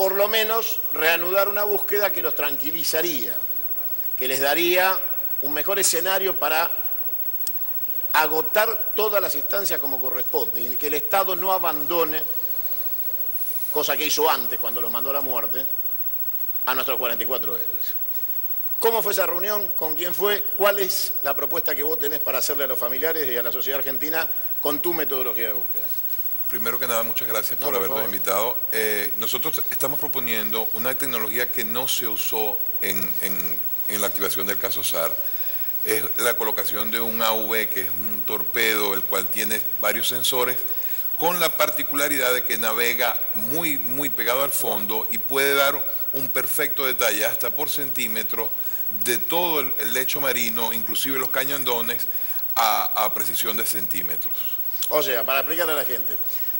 por lo menos reanudar una búsqueda que los tranquilizaría, que les daría un mejor escenario para agotar todas las instancias como corresponde, y que el Estado no abandone, cosa que hizo antes cuando los mandó a la muerte, a nuestros 44 héroes. ¿Cómo fue esa reunión? ¿Con quién fue? ¿Cuál es la propuesta que vos tenés para hacerle a los familiares y a la sociedad argentina con tu metodología de búsqueda? Primero que nada, muchas gracias por habernos invitado. Nosotros estamos proponiendo una tecnología que no se usó en la activación del caso SAR. Es la colocación de un AV, que es un torpedo, el cual tiene varios sensores, con la particularidad de que navega muy, muy pegado al fondo y puede dar un perfecto detalle, hasta por centímetro, de todo el lecho marino, inclusive los cañondones, a precisión de centímetros. O sea, para explicarle a la gente,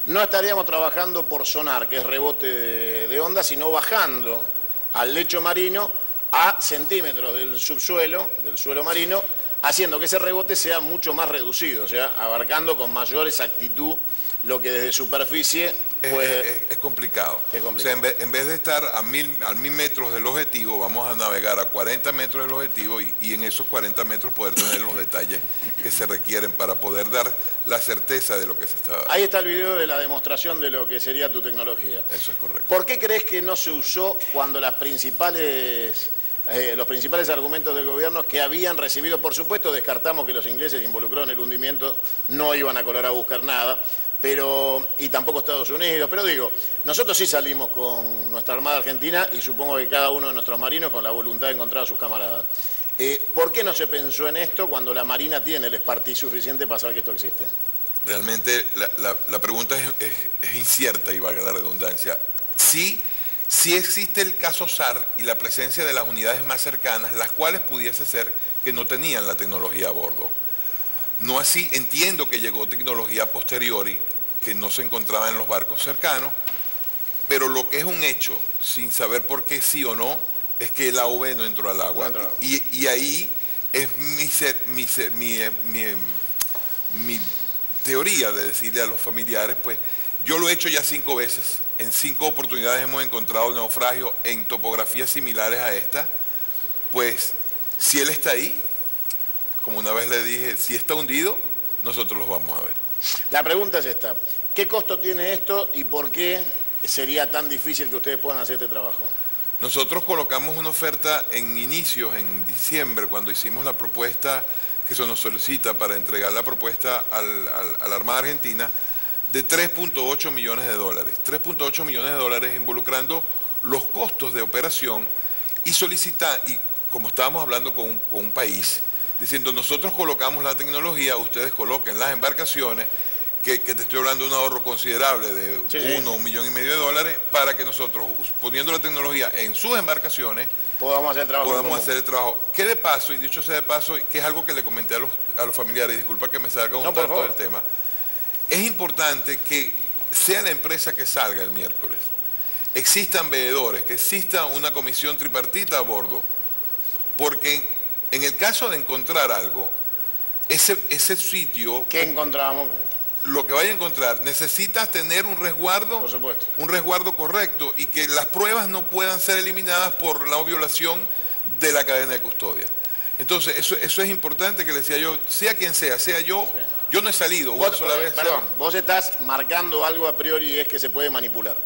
no estaríamos trabajando por sonar, que es rebote de onda, sino bajando al lecho marino a centímetros del subsuelo, del suelo marino, haciendo que ese rebote sea mucho más reducido, o sea, abarcando con mayor exactitud lo que desde superficie es complicado. Es complicado. O sea, en vez de estar a 1000 metros del objetivo, vamos a navegar a 40 metros del objetivo y en esos 40 metros poder tener los detalles que se requieren para poder dar la certeza de lo que se está dando. Ahí está el video de la demostración de lo que sería tu tecnología. Eso es correcto. ¿Por qué crees que no se usó cuando los principales argumentos del gobierno que habían recibido? Por supuesto, descartamos que los ingleses involucrados en el hundimiento no iban a colar a buscar nada, y tampoco Estados Unidos, pero digo, nosotros sí salimos con nuestra Armada Argentina y supongo que cada uno de nuestros marinos con la voluntad de encontrar a sus camaradas. ¿Por qué no se pensó en esto cuando la Marina tiene el expertise suficiente para saber que esto existe? Realmente la pregunta es incierta y valga la redundancia. Sí existe el caso SAR y la presencia de las unidades más cercanas, las cuales pudiese ser que no tenían la tecnología a bordo. No así, entiendo que llegó tecnología posteriori que no se encontraba en los barcos cercanos, pero lo que es un hecho, sin saber por qué sí o no, es que el AV no entró al agua. Y ahí es mi teoría de decirle a los familiares, pues yo lo he hecho ya 5 veces, en 5 oportunidades hemos encontrado naufragios en topografías similares a esta, pues si él está ahí, como una vez le dije, si está hundido, nosotros los vamos a ver. La pregunta es esta, ¿qué costo tiene esto y por qué sería tan difícil que ustedes puedan hacer este trabajo? Nosotros colocamos una oferta en inicios, en diciembre, cuando hicimos la propuesta que se nos solicita para entregar la propuesta a la Armada Argentina, de 3.8 millones de dólares. 3.8 millones de dólares involucrando los costos de operación y solicitar, y como estábamos hablando con un país, diciendo nosotros colocamos la tecnología, ustedes coloquen las embarcaciones, que te estoy hablando de un ahorro considerable de $1,5 millones de dólares, para que nosotros, poniendo la tecnología en sus embarcaciones, podamos hacer el trabajo. Que de paso, y dicho sea de paso, que es algo que le comenté a los familiares, disculpa que me salga un tanto del tema, es importante que sea la empresa que salga el miércoles, existan veedores, que exista una comisión tripartita a bordo, porque en el caso de encontrar algo, ese sitio... ¿Qué encontramos? Lo que vaya a encontrar, necesitas tener un resguardo, por supuesto, un resguardo correcto y que las pruebas no puedan ser eliminadas por la violación de la cadena de custodia. Entonces, eso es importante que le decía yo, sea quien sea yo, yo no he salido una sola vez. Perdón, vos estás marcando algo a priori y es que se puede manipular.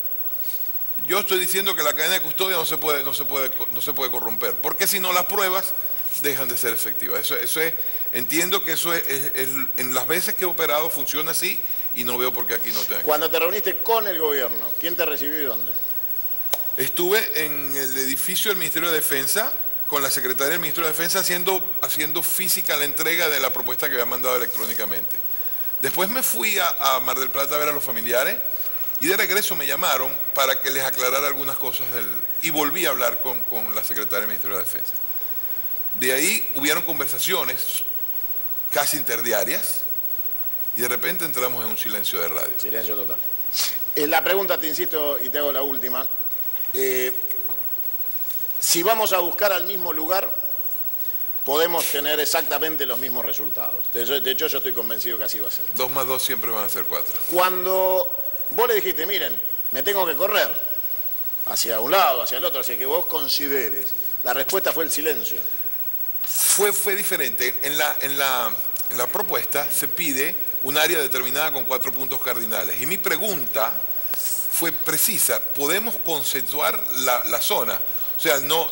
Yo estoy diciendo que la cadena de custodia no se puede corromper, porque si no las pruebas dejan de ser efectivas. Entiendo que eso en las veces que he operado funciona así y no veo por qué aquí no tenga. Cuando te reuniste con el gobierno, ¿quién te recibió y dónde? Estuve en el edificio del Ministerio de Defensa con la secretaria del Ministerio de Defensa haciendo física la entrega de la propuesta que había mandado electrónicamente. Después me fui a Mar del Plata a ver a los familiares y de regreso me llamaron para que les aclarara algunas cosas y volví a hablar con la secretaria del Ministerio de Defensa. De ahí hubieron conversaciones casi interdiarias y de repente entramos en un silencio de radio. Silencio total. La pregunta, te insisto y te hago la última. Si vamos a buscar al mismo lugar, podemos tener exactamente los mismos resultados. De hecho, yo estoy convencido que así va a ser. 2 más 2 siempre van a ser 4. Cuando vos le dijiste, miren, me tengo que correr, hacia un lado, hacia el otro, hacia que vos consideres. La respuesta fue el silencio. Fue diferente. En la propuesta se pide un área determinada con 4 puntos cardinales. Y mi pregunta fue precisa. ¿Podemos conceptuar la zona? O sea, no,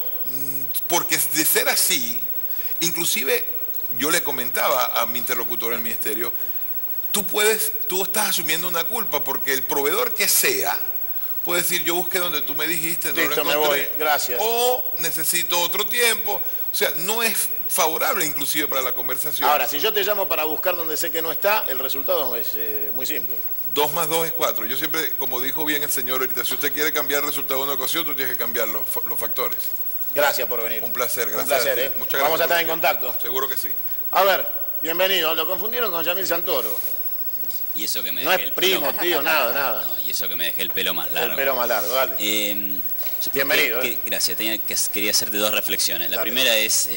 porque de ser así, inclusive yo le comentaba a mi interlocutor en el ministerio, tú estás asumiendo una culpa porque el proveedor que sea puede decir, yo busqué donde tú me dijiste, no listo, lo encontré, me voy, gracias. O necesito otro tiempo. O sea, no es favorable inclusive para la conversación. Ahora, si yo te llamo para buscar donde sé que no está, el resultado es muy simple. 2 más 2 es 4. Yo siempre, como dijo bien el señor ahorita, si usted quiere cambiar el resultado de una ecuación, tú tienes que cambiar los factores. Gracias por venir. Un placer, gracias. Un placer, a ti. Muchas gracias. Vamos a estar en contacto. Seguro que sí. A ver, bienvenido. Lo confundieron con Yamil Santoro. Y eso que me No dejé es el primo, pelo, tío, nada. No, y eso que me dejé el pelo más largo. El pelo más largo, dale. Bienvenido. Gracias. Quería hacerte 2 reflexiones. La Dale. primera es,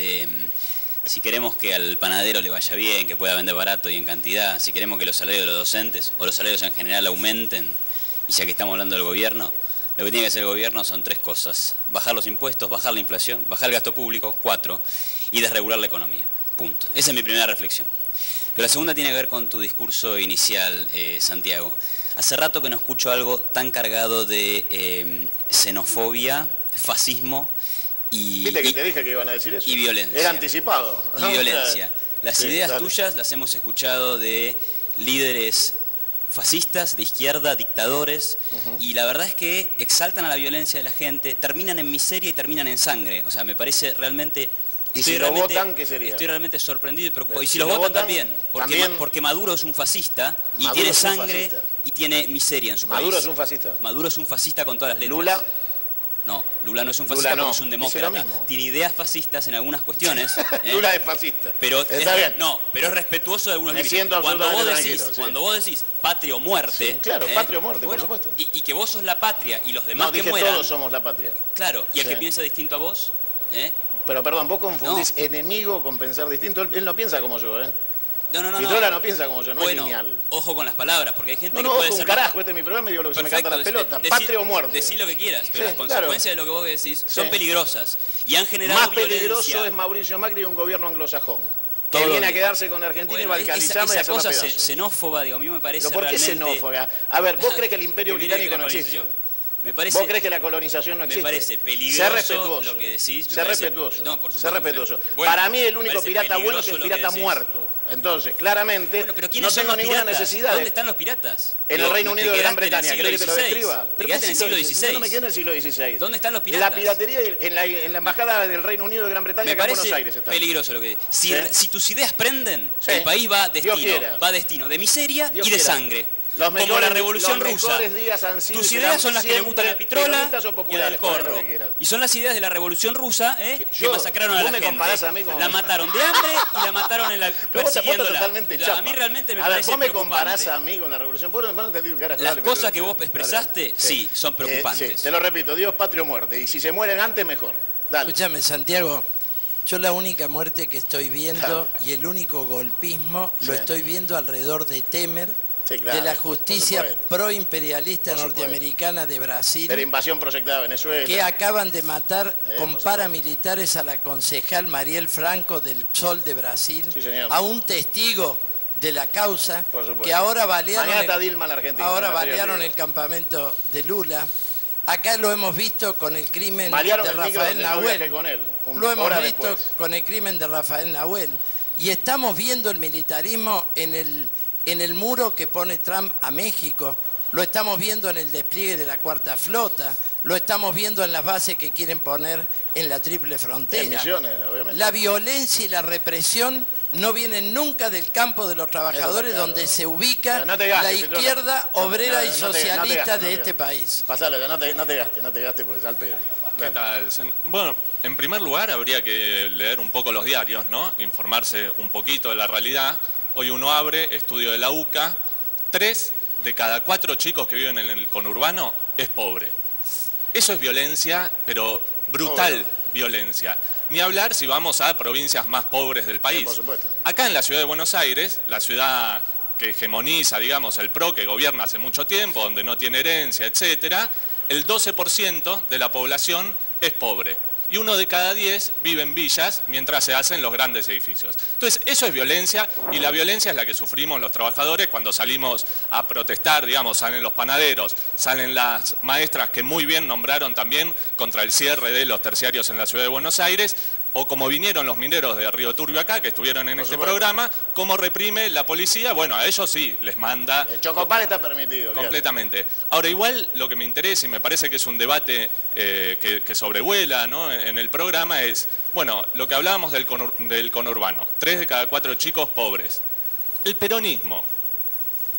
si queremos que al panadero le vaya bien, que pueda vender barato y en cantidad, si queremos que los salarios de los docentes o los salarios en general aumenten, y ya que estamos hablando del gobierno, lo que tiene que hacer el gobierno son 3 cosas. Bajar los impuestos, bajar la inflación, bajar el gasto público, 4, y desregular la economía. Punto. Esa es mi primera reflexión. Pero la segunda tiene que ver con tu discurso inicial, Santiago. Hace rato que no escucho algo tan cargado de xenofobia, fascismo y... ¿Viste que te dije que iban a decir eso? Y violencia. Era anticipado. Y violencia. Las Sí, ideas dale. tuyas las hemos escuchado de líderes fascistas, de izquierda, dictadores, y la verdad es que exaltan a la violencia de la gente, terminan en miseria y terminan en sangre. O sea, me parece realmente... ¿Y si lo votan, qué sería? Estoy realmente sorprendido y preocupado. Pero Y si si lo lo votan votan, también, también- porque Maduro es un fascista y Maduro tiene es un sangre fascista. y tiene miseria en su país. Maduro es un fascista. Maduro es un fascista con todas las letras. Lula, No, Lula no es un Lula fascista no, porque es un dice lo demócrata. mismo. Tiene ideas fascistas en algunas cuestiones. Lula es fascista. Pero Está bien. No, pero es respetuoso de algunos Me límites. siento Cuando vos absolutamente decís, tranquilo, sí. cuando vos decís patria o muerte, Sí, claro, patria o muerte, por bueno, supuesto. Y que vos sos la patria y los demás No, que dije mueran, todos somos la patria. claro, y el Sí. que piensa distinto a vos, Pero perdón, vos confundís enemigo con pensar distinto. Él no piensa como yo, ¿eh? no. Pitrola no piensa como yo, no Bueno, es lineal. ojo con las palabras, porque hay gente No, que no, puede ojo, ser un carajo, este es mi programa y digo lo que se me Perfecto, canta las pelotas. decí- Patria o muerte. Decí lo que quieras, pero Sí, las claro. consecuencias de lo que vos decís son Sí. peligrosas y han generado Más violencia. peligroso es Mauricio Macri y un gobierno anglosajón. Que Todo viene a bien. quedarse con Argentina Bueno, y balcanizarla y esa hacerla cosa pedazos. xenófoba, digo, a mí me parece ¿Pero por qué realmente... xenófoba? A ver, ¿vos crees que el imperio Que viene británico de no la existe? colonización. Me parece, ¿Vos crees que la colonización no me existe? parece peligroso Ser respetuoso. lo que decís, me Ser parece- respetuoso. No, por Ser supuesto. respetuoso. Bueno, Para mí el me único parece pirata bueno es peligroso el lo que pirata decís. muerto. Entonces, claramente, Bueno, pero no ¿quiénes son tengo los ninguna piratas? necesidad ¿Dónde de... están los piratas? En el Digo, Reino te Unido de Gran quedaste en el Bretaña, siglo ¿querés que te lo XVI. describa? Te ¿Pero quedaste en qué el siglo Yo XVI. no me quedé en el siglo XVI. ¿Dónde están los piratas? La piratería en la embajada del Reino Unido de Gran Bretaña, Me acá en Buenos parece Aires está. peligroso lo que Sí. si tus ideas prenden, Sí. el país va a Dios destino, quiera. de miseria Dios y de quiera. sangre. Los Como mejores- la Revolución los Rusa. mejores días han sido y Tus serán ideas son las que le gustan a siempre Pitrola peronistas o y al populares, ponle lo Corro. que quieras. Y son las ideas de la Revolución Rusa, que Yo- masacraron a vos la me gente. comparás a mí con- La mataron de hambre y la mataron en la Pero vos estás persiguiéndola. totalmente O sea, chapa. a mí realmente me A ver, parece vos me preocupante. comparás a mí con la revolución. Vos no entendí un carajo. Las Dale, cosas Pedro, que vos dale, expresaste, dale. sí, son preocupantes. Sí, te lo repito, Dios, patria o muerte. Y si se mueren antes, mejor. Dale. Escúchame, Santiago, yo la única muerte que estoy viendo Dale. y el único golpismo Sí. lo estoy viendo alrededor de Temer, Sí, claro, de la por justicia supuesto. proimperialista Por supuesto. norteamericana de Brasil, De la invasión proyectada a Venezuela. que acaban de matar con por paramilitares a la concejal Mariel Franco del PSOL de Brasil, Sí, señor. a un testigo de la causa, Por supuesto. que ahora balearon, Mañana está Dilma en la Argentina. ahora en la Feria del balearon Libro. el campamento de Lula. Acá lo hemos visto con el crimen Balearon de el micro Rafael donde yo viajé Nahuel. con él, Lo hemos horas visto después. con el crimen de Rafael Nahuel. Y estamos viendo el militarismo en el muro que pone Trump a México. Lo estamos viendo en el despliegue de la Cuarta Flota. Lo estamos viendo en las bases que quieren poner en la Triple Frontera. En Misiones, obviamente. La violencia y la represión no vienen nunca del campo de los trabajadores, claro. donde se ubica Pero no te gastes, la Pitrola. izquierda No, obrera y no te socialista gastes, de este país. Pasalo, no te gastes porque es al pedo. ¿Qué tal? Bueno, en primer lugar habría que leer un poco los diarios, ¿no? Informarse un poquito de la realidad. Hoy uno abre, estudio de la UCA, 3 de cada 4 chicos que viven en el conurbano es pobre. Eso es violencia, pero brutal Obvio. violencia. Ni hablar si vamos a provincias más pobres del país. por supuesto. Acá en la ciudad de Buenos Aires, la ciudad que hegemoniza, digamos, el PRO, que gobierna hace mucho tiempo, donde no tiene herencia, etcétera, el 12% de la población es pobre. Y 1 de cada 10 vive en villas mientras se hacen los grandes edificios. Entonces, eso es violencia, y la violencia es la que sufrimos los trabajadores cuando salimos a protestar, digamos, salen los panaderos, salen las maestras que muy bien nombraron también contra el cierre de los terciarios en la ciudad de Buenos Aires, o como vinieron los mineros de Río Turbio acá, que estuvieron en este programa, cómo reprime la policía. Bueno, a ellos sí, les manda... El chocopar está permitido. Completamente. Ahora, igual lo que me interesa, y me parece que es un debate que sobrevuela, ¿no?, en el programa, es, bueno, lo que hablábamos del conurbano, 3 de cada 4 chicos pobres. El peronismo,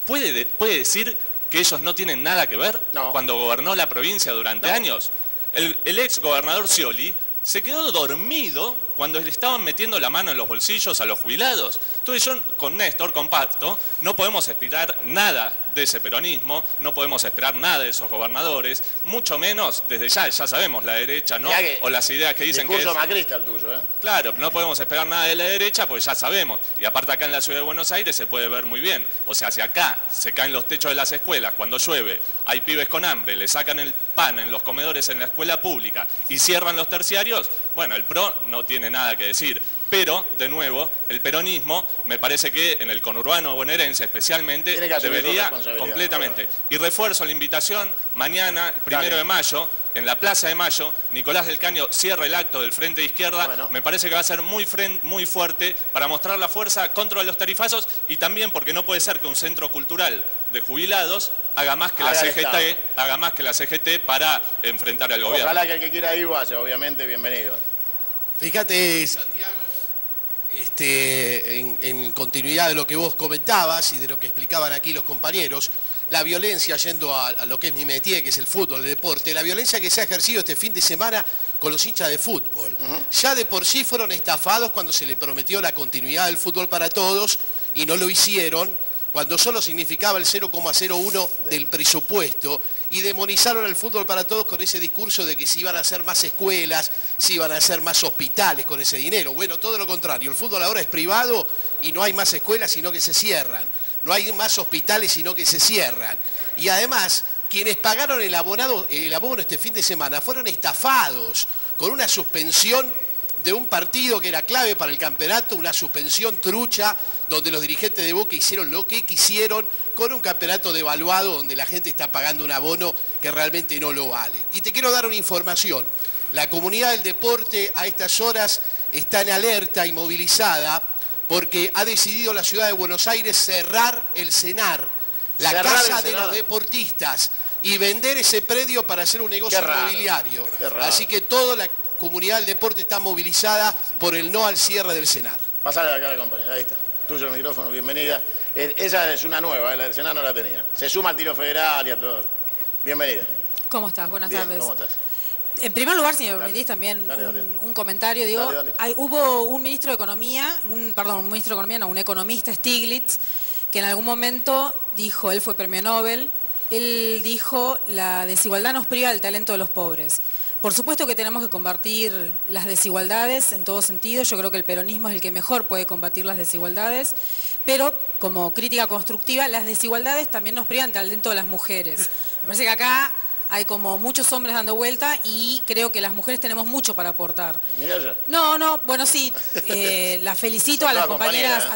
¿puede decir que ellos no tienen nada que ver cuando gobernó la provincia durante años? El ex gobernador Scioli se quedó dormido cuando le estaban metiendo la mano en los bolsillos a los jubilados. Entonces yo con Néstor comparto, no podemos esperar nada de ese peronismo, no podemos esperar nada de esos gobernadores, mucho menos desde ya sabemos la derecha, ¿no? O las ideas que dicen que es... Discurso macrista el tuyo, ¿eh? Claro, no podemos esperar nada de la derecha porque ya sabemos. Y aparte acá en la ciudad de Buenos Aires se puede ver muy bien. O sea, si acá se caen los techos de las escuelas cuando llueve, hay pibes con hambre, le sacan el pan en los comedores en la escuela pública y cierran los terciarios, bueno, el PRO no tiene nada que decir. Pero, de nuevo, el peronismo, me parece que en el conurbano bonaerense especialmente, debería completamente. Y refuerzo la invitación, mañana, el 1 de mayo, en la Plaza de Mayo, Nicolás del Caño cierra el acto del Frente de Izquierda. Bueno, me parece que va a ser muy fuerte para mostrar la fuerza contra los tarifazos, y también porque no puede ser que un centro cultural de jubilados haga más que la CGT para enfrentar al gobierno. Ojalá que el que quiera ir vaya, obviamente, bienvenido. Fíjate, Santiago, en continuidad de lo que vos comentabas y de lo que explicaban aquí los compañeros, la violencia, yendo a lo que es mi métier, que es el fútbol, el deporte, la violencia que se ha ejercido este fin de semana con los hinchas de fútbol. Ya de por sí fueron estafados cuando se le prometió la continuidad del fútbol para todos y no lo hicieron, cuando solo significaba el 0,01 del presupuesto, y demonizaron el fútbol para todos con ese discurso de que se iban a hacer más escuelas, se iban a hacer más hospitales con ese dinero. Bueno, todo lo contrario, el fútbol ahora es privado y no hay más escuelas sino que se cierran, no hay más hospitales sino que se cierran. Y además, quienes pagaron el abono este fin de semana fueron estafados con una suspensión de un partido que era clave para el campeonato, una suspensión trucha, donde los dirigentes de Boca hicieron lo que quisieron con un campeonato devaluado donde la gente está pagando un abono que realmente no lo vale. Y te quiero dar una información. La comunidad del deporte a estas horas está en alerta y movilizada porque ha decidido la ciudad de Buenos Aires cerrar el CENAR, la casa de los deportistas, y vender ese predio para hacer un negocio inmobiliario. Así que toda la comunidad del deporte está movilizada por el no al cierre del CENAR. Pasale acá, compañera, ahí está. Tuyo el micrófono, bienvenida. Esa es una nueva, la del CENAR no la tenía. Se suma al tiro federal y a todo. Bienvenida. ¿Cómo estás? Buenas tardes. ¿Cómo estás? En primer lugar, si me permitís también un comentario, digo, hubo un ministro de Economía, un economista, Stiglitz, que en algún momento dijo, él fue premio Nobel, él dijo, la desigualdad nos priva del talento de los pobres. Por supuesto que tenemos que combatir las desigualdades en todo sentido, yo creo que el peronismo es el que mejor puede combatir las desigualdades, pero como crítica constructiva, las desigualdades también nos privan del talento de las mujeres. Me parece que acá hay como muchos hombres dando vuelta y creo que las mujeres tenemos mucho para aportar. Mirá ya. No, bueno, sí, las felicito a las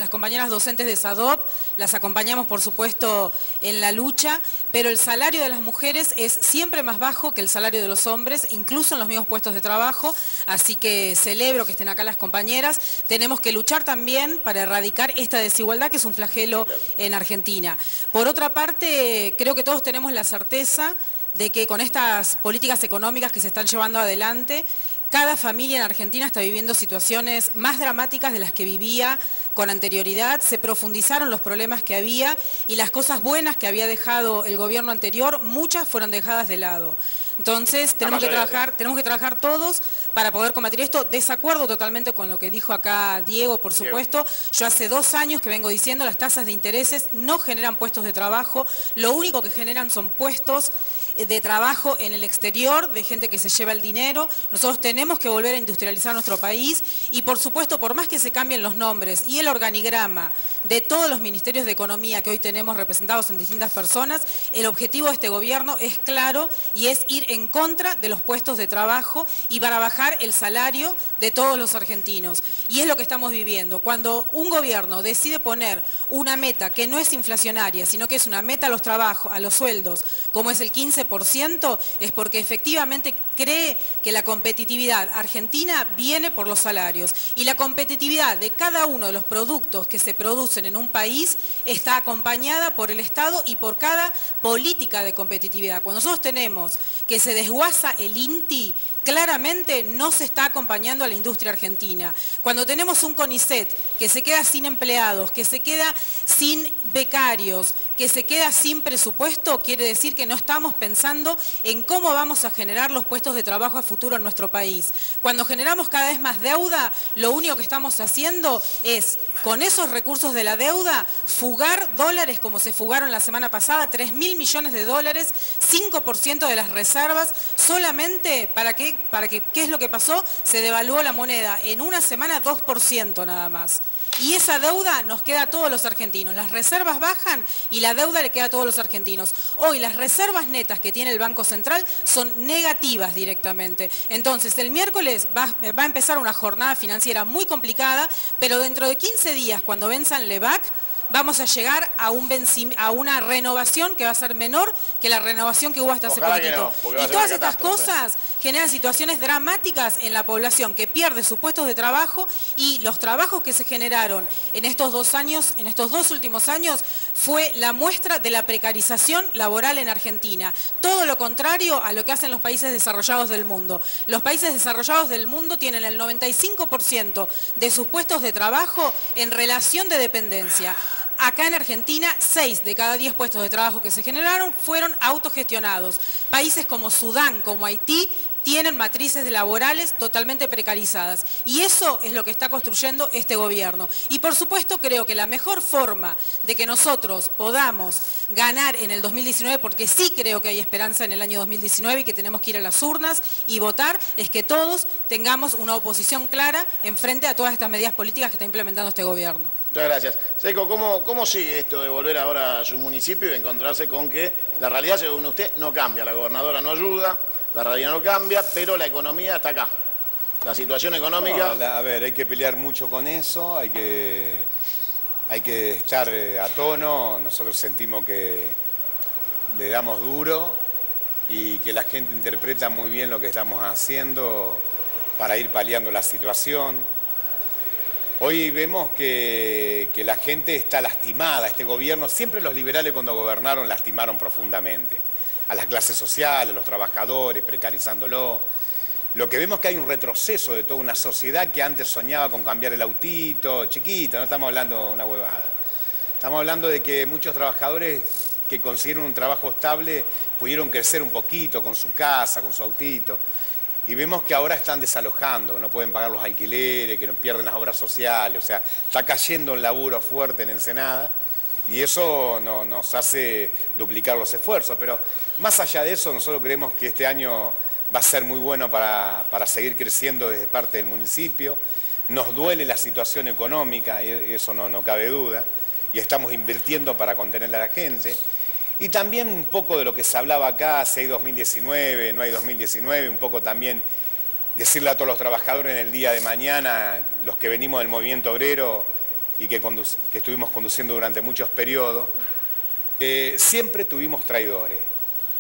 compañeras docentes de SADOP, las acompañamos por supuesto en la lucha, pero el salario de las mujeres es siempre más bajo que el salario de los hombres, incluso en los mismos puestos de trabajo, así que celebro que estén acá las compañeras. Tenemos que luchar también para erradicar esta desigualdad que es un flagelo en Argentina. Por otra parte, creo que todos tenemos la certeza de que con estas políticas económicas que se están llevando adelante, cada familia en Argentina está viviendo situaciones más dramáticas de las que vivía con anterioridad, se profundizaron los problemas que había y las cosas buenas que había dejado el gobierno anterior, muchas fueron dejadas de lado. Entonces tenemos que trabajar todos para poder combatir esto. Desacuerdo totalmente con lo que dijo acá Diego, por supuesto. Yo hace 2 años que vengo diciendo, las tasas de intereses no generan puestos de trabajo, lo único que generan son puestos de trabajo en el exterior, de gente que se lleva el dinero. Nosotros tenemos tenemos que volver a industrializar nuestro país y, por supuesto, por más que se cambien los nombres y el organigrama de todos los ministerios de Economía que hoy tenemos representados en distintas personas, el objetivo de este gobierno es claro y es ir en contra de los puestos de trabajo y para bajar el salario de todos los argentinos. Y es lo que estamos viviendo. Cuando un gobierno decide poner una meta que no es inflacionaria, sino que es una meta a los trabajos, a los sueldos, como es el 15%, es porque efectivamente cree que la competitividad argentina viene por los salarios. Y la competitividad de cada uno de los productos que se producen en un país está acompañada por el Estado y por cada política de competitividad. Cuando nosotros tenemos que se desguaza el INTI, claramente no se está acompañando a la industria argentina. Cuando tenemos un CONICET que se queda sin empleados, que se queda sin becarios, que se queda sin presupuesto, quiere decir que no estamos pensando en cómo vamos a generar los puestos de trabajo a futuro en nuestro país. Cuando generamos cada vez más deuda, lo único que estamos haciendo es, con esos recursos de la deuda, fugar dólares como se fugaron la semana pasada, 3.000 millones de dólares, 5% de las reservas, solamente para que, ¿qué es lo que pasó? Se devaluó la moneda en una semana 2% nada más. Y esa deuda nos queda a todos los argentinos. Las reservas bajan y la deuda le queda a todos los argentinos. Hoy las reservas netas que tiene el Banco Central son negativas directamente. Entonces el miércoles va a empezar una jornada financiera muy complicada, pero dentro de 15 días, cuando venzan LEVAC, vamos a llegar a una renovación que va a ser menor que la renovación que hubo hasta hace poquitito. Y todas estas cosas generan situaciones dramáticas en la población que pierde sus puestos de trabajo y los trabajos que se generaron en estos 2 años, en estos 2 últimos años, fue la muestra de la precarización laboral en Argentina. Todo lo contrario a lo que hacen los países desarrollados del mundo. Los países desarrollados del mundo tienen el 95% de sus puestos de trabajo en relación de dependencia. Acá en Argentina, 6 de cada 10 puestos de trabajo que se generaron fueron autogestionados. Países como Sudán, como Haití, tienen matrices laborales totalmente precarizadas. Y eso es lo que está construyendo este gobierno. Y por supuesto creo que la mejor forma de que nosotros podamos ganar en el 2019, porque sí creo que hay esperanza en el año 2019 y que tenemos que ir a las urnas y votar, es que todos tengamos una oposición clara en frente a todas estas medidas políticas que está implementando este gobierno. Muchas gracias. Seco, ¿cómo sigue esto de volver ahora a su municipio y encontrarse con que la realidad, según usted, no cambia? La gobernadora no ayuda, la realidad no cambia, pero la economía está acá. La situación económica... No, a ver, hay que pelear mucho con eso, hay que estar a tono. Nosotros sentimos que le damos duro y que la gente interpreta muy bien lo que estamos haciendo para ir paliando la situación. Hoy vemos que la gente está lastimada, este gobierno, siempre los liberales cuando gobernaron lastimaron profundamente a las clases sociales, a los trabajadores, precarizándolo. Lo que vemos es que hay un retroceso de toda una sociedad que antes soñaba con cambiar el autito, chiquito, no estamos hablando de una huevada. Estamos hablando de que muchos trabajadores que consiguieron un trabajo estable pudieron crecer un poquito con su casa, con su autito. Y vemos que ahora están desalojando, que no pueden pagar los alquileres, que no pierden las obras sociales, o sea, está cayendo un laburo fuerte en Ensenada y eso nos hace duplicar los esfuerzos. Pero más allá de eso, nosotros creemos que este año va a ser muy bueno para seguir creciendo desde parte del municipio. Nos duele la situación económica, y eso no cabe duda, y estamos invirtiendo para contener a la gente. Y también un poco de lo que se hablaba acá, si hay 2019, no hay 2019, un poco también decirle a todos los trabajadores en el día de mañana, los que venimos del movimiento obrero y que estuvimos conduciendo durante muchos periodos, siempre tuvimos traidores,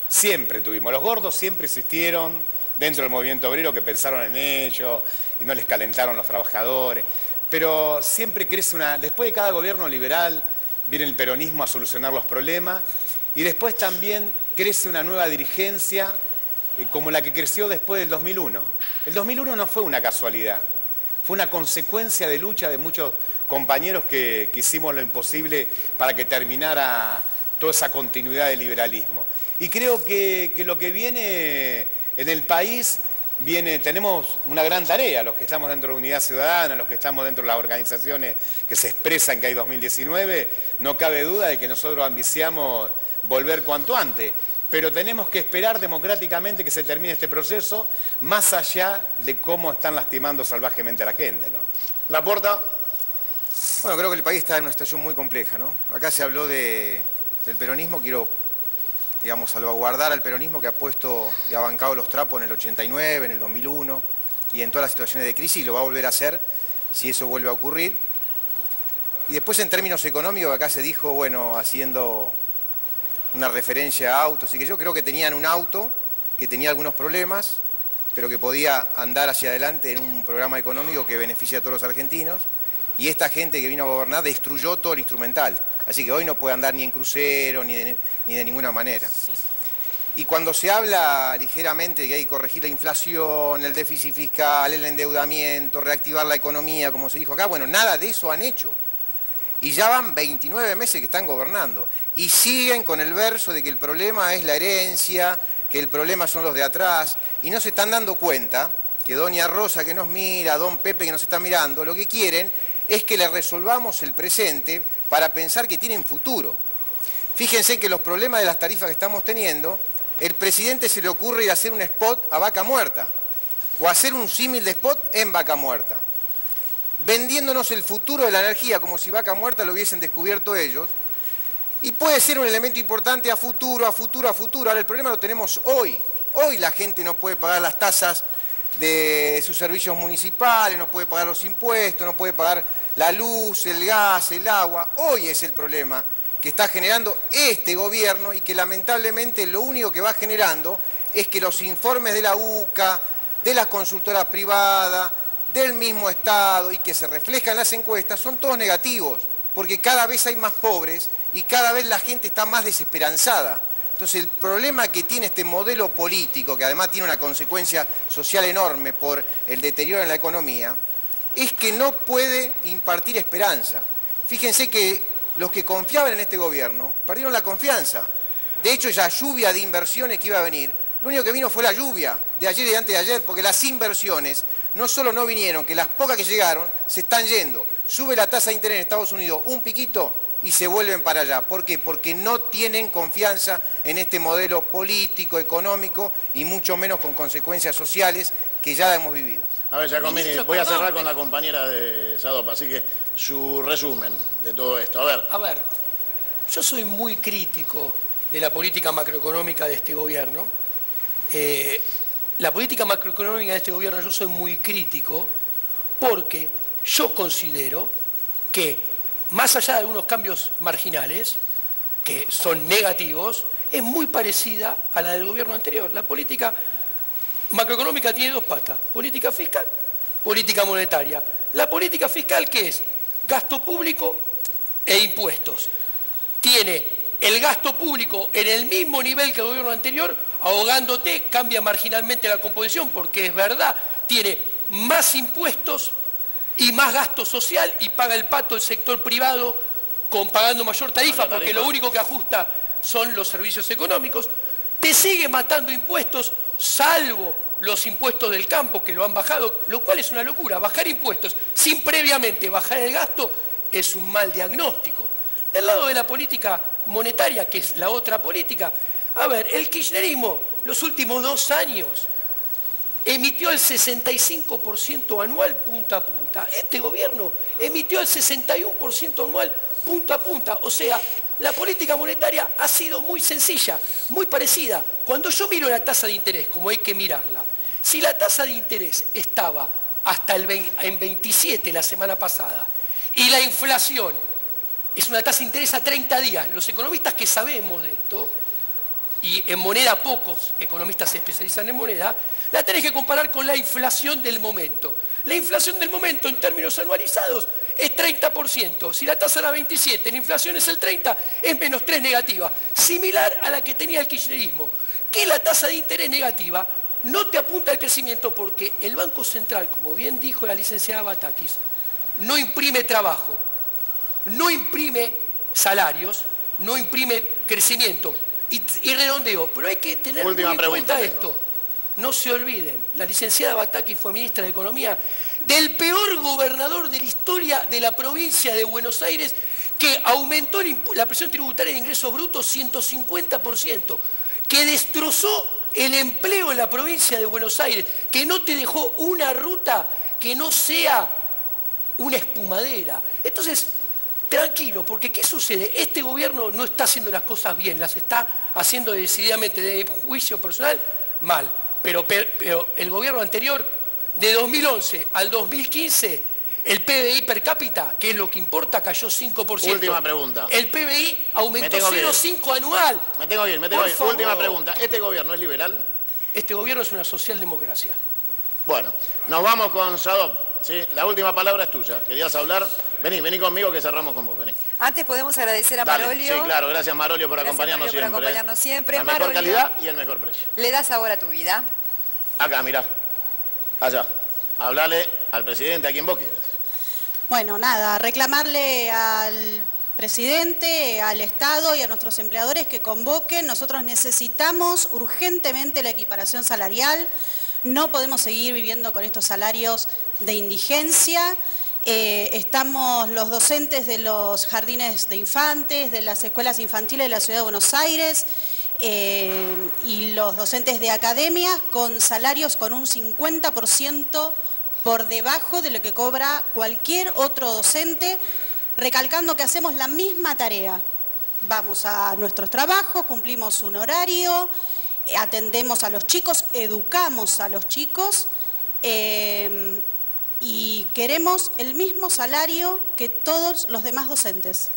siempre tuvimos. Los gordos siempre existieron dentro del movimiento obrero que pensaron en ellos y no les calentaron los trabajadores, pero siempre crece después de cada gobierno liberal viene el peronismo a solucionar los problemas. Y después también crece una nueva dirigencia como la que creció después del 2001. El 2001 no fue una casualidad, fue una consecuencia de lucha de muchos compañeros que hicimos lo imposible para que terminara toda esa continuidad del liberalismo. Y creo que lo que viene en el país, tenemos una gran tarea, los que estamos dentro de Unidad Ciudadana, los que estamos dentro de las organizaciones que se expresan que hay 2019, no cabe duda de que nosotros ambiciamos volver cuanto antes, pero tenemos que esperar democráticamente que se termine este proceso, más allá de cómo están lastimando salvajemente a la gente, ¿no? Laporta. Bueno, creo que el país está en una situación muy compleja, ¿no? Acá se habló del peronismo, quiero, digamos, salvaguardar al peronismo que ha puesto y ha bancado los trapos en el 89, en el 2001 y en todas las situaciones de crisis, y lo va a volver a hacer si eso vuelve a ocurrir. Y después en términos económicos, acá se dijo, bueno, haciendo una referencia a autos, y que yo creo que tenían un auto que tenía algunos problemas, pero que podía andar hacia adelante en un programa económico que beneficia a todos los argentinos, y esta gente que vino a gobernar destruyó todo el instrumental, así que hoy no puede andar ni en crucero, ni de ninguna manera. Y cuando se habla ligeramente de que hay que corregir la inflación, el déficit fiscal, el endeudamiento, reactivar la economía, como se dijo acá, bueno, nada de eso han hecho. Y ya van 29 meses que están gobernando. Y siguen con el verso de que el problema es la herencia, que el problema son los de atrás. Y no se están dando cuenta que doña Rosa que nos mira, don Pepe que nos está mirando, lo que quieren es que le resolvamos el presente para pensar que tienen futuro. Fíjense que los problemas de las tarifas que estamos teniendo, el presidente se le ocurre ir a hacer un spot a Vaca Muerta, o hacer un símil de spot en Vaca Muerta, vendiéndonos el futuro de la energía como si Vaca Muerta lo hubiesen descubierto ellos, y puede ser un elemento importante a futuro, a futuro, a futuro. Ahora el problema lo tenemos hoy. Hoy la gente no puede pagar las tasas de sus servicios municipales, no puede pagar los impuestos, no puede pagar la luz, el gas, el agua. Hoy es el problema que está generando este gobierno y que lamentablemente lo único que va generando es que los informes de la UCA, de las consultoras privadas, del mismo Estado y que se reflejan en las encuestas son todos negativos, porque cada vez hay más pobres y cada vez la gente está más desesperanzada. Entonces el problema que tiene este modelo político, que además tiene una consecuencia social enorme por el deterioro en la economía, es que no puede impartir esperanza. Fíjense que los que confiaban en este gobierno perdieron la confianza. De hecho, esa lluvia de inversiones que iba a venir, lo único que vino fue la lluvia de ayer y de antes de ayer, porque las inversiones no solo no vinieron, que las pocas que llegaron se están yendo. Sube la tasa de interés en Estados Unidos un piquito y se vuelven para allá. ¿Por qué? Porque no tienen confianza en este modelo político, económico y mucho menos con consecuencias sociales que ya hemos vivido. A ver, Giacomini, voy a cerrar con la compañera de SADOP, así que su resumen de todo esto. A ver, yo soy muy crítico de la política macroeconómica de este gobierno. La política macroeconómica de este gobierno yo soy muy crítico porque yo considero que, más allá de algunos cambios marginales, que son negativos, es muy parecida a la del gobierno anterior. La política macroeconómica tiene dos patas: política fiscal, política monetaria. La política fiscal, ¿qué es? Gasto público e impuestos. Tiene el gasto público en el mismo nivel que el gobierno anterior, ahogándote, cambia marginalmente la composición, porque es verdad, tiene más impuestos y más gasto social y paga el pato el sector privado pagando mayor tarifa, porque lo único que ajusta son los servicios económicos. Te sigue matando impuestos, salvo los impuestos del campo, que lo han bajado, lo cual es una locura. Bajar impuestos sin previamente bajar el gasto es un mal diagnóstico. Del lado de la política monetaria, que es la otra política, a ver, el kirchnerismo los últimos 2 años emitió el 65% anual punta a punta. Este gobierno emitió el 61% anual punta a punta. O sea, la política monetaria ha sido muy sencilla, muy parecida. Cuando yo miro la tasa de interés, como hay que mirarla, si la tasa de interés estaba hasta en 27 la semana pasada y la inflación es una tasa de interés a 30 días, los economistas que sabemos de esto, y en moneda pocos economistas se especializan en moneda, la tenés que comparar con la inflación del momento. La inflación del momento en términos anualizados es 30%. Si la tasa era 27, la inflación es el 30, es menos 3 negativa. Similar a la que tenía el kirchnerismo. Que la tasa de interés negativa no te apunta al crecimiento porque el Banco Central, como bien dijo la licenciada Batakis, no imprime trabajo, no imprime salarios, no imprime crecimiento. Y redondeo, pero hay que tener muy en cuenta esto. No se olviden, la licenciada Batakis fue ministra de Economía del peor gobernador de la historia de la provincia de Buenos Aires, que aumentó la presión tributaria de ingresos brutos 150%, que destrozó el empleo en la provincia de Buenos Aires, que no te dejó una ruta que no sea una espumadera. Entonces, tranquilo, porque ¿qué sucede? Este gobierno no está haciendo las cosas bien, las está haciendo decididamente, de juicio personal, mal. Pero el gobierno anterior, de 2011 al 2015, el PBI per cápita, que es lo que importa, cayó 5%. Última pregunta. El PBI aumentó 0,5 anual. Me tengo bien. Última pregunta. ¿Este gobierno es liberal? Este gobierno es una socialdemocracia. Bueno, nos vamos con Sadop. ¿Sí? La última palabra es tuya. ¿Querías hablar? Vení conmigo que cerramos con vos. Vení. Antes podemos agradecer a Marolio. Sí, claro. Gracias, Marolio, por acompañarnos siempre. La mejor calidad y el mejor precio. Le da sabor a tu vida. Acá, mirá. Allá. Hablale al presidente, a quien vos quieras. Bueno, nada, reclamarle al presidente, al Estado y a nuestros empleadores que convoquen. Nosotros necesitamos urgentemente la equiparación salarial. No podemos seguir viviendo con estos salarios de indigencia. Estamos los docentes de los jardines de infantes, de las escuelas infantiles de la Ciudad de Buenos Aires y los docentes de academias con salarios con un 50% por debajo de lo que cobra cualquier otro docente, recalcando que hacemos la misma tarea. Vamos a nuestros trabajos, cumplimos un horario, atendemos a los chicos, educamos a los chicos y queremos el mismo salario que todos los demás docentes.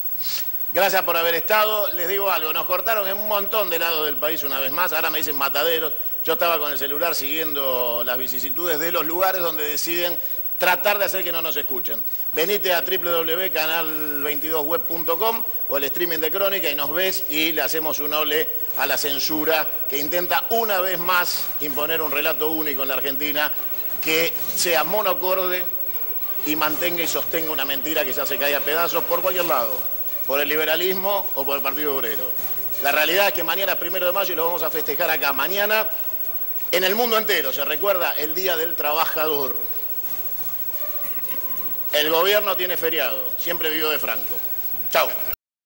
Gracias por haber estado. Les digo algo, nos cortaron en un montón de lados del país una vez más, ahora me dicen mataderos. Yo estaba con el celular siguiendo las vicisitudes de los lugares donde deciden tratar de hacer que no nos escuchen. Venite a www.canal22web.com o el streaming de Crónica y nos ves y le hacemos un ole a la censura que intenta una vez más imponer un relato único en la Argentina que sea monocorde y mantenga y sostenga una mentira que ya se cae a pedazos por cualquier lado, por el liberalismo o por el Partido Obrero. La realidad es que mañana es 1 de mayo y lo vamos a festejar acá. Mañana en el mundo entero se recuerda el Día del Trabajador. El gobierno tiene feriado, siempre vivió de Franco. Chau.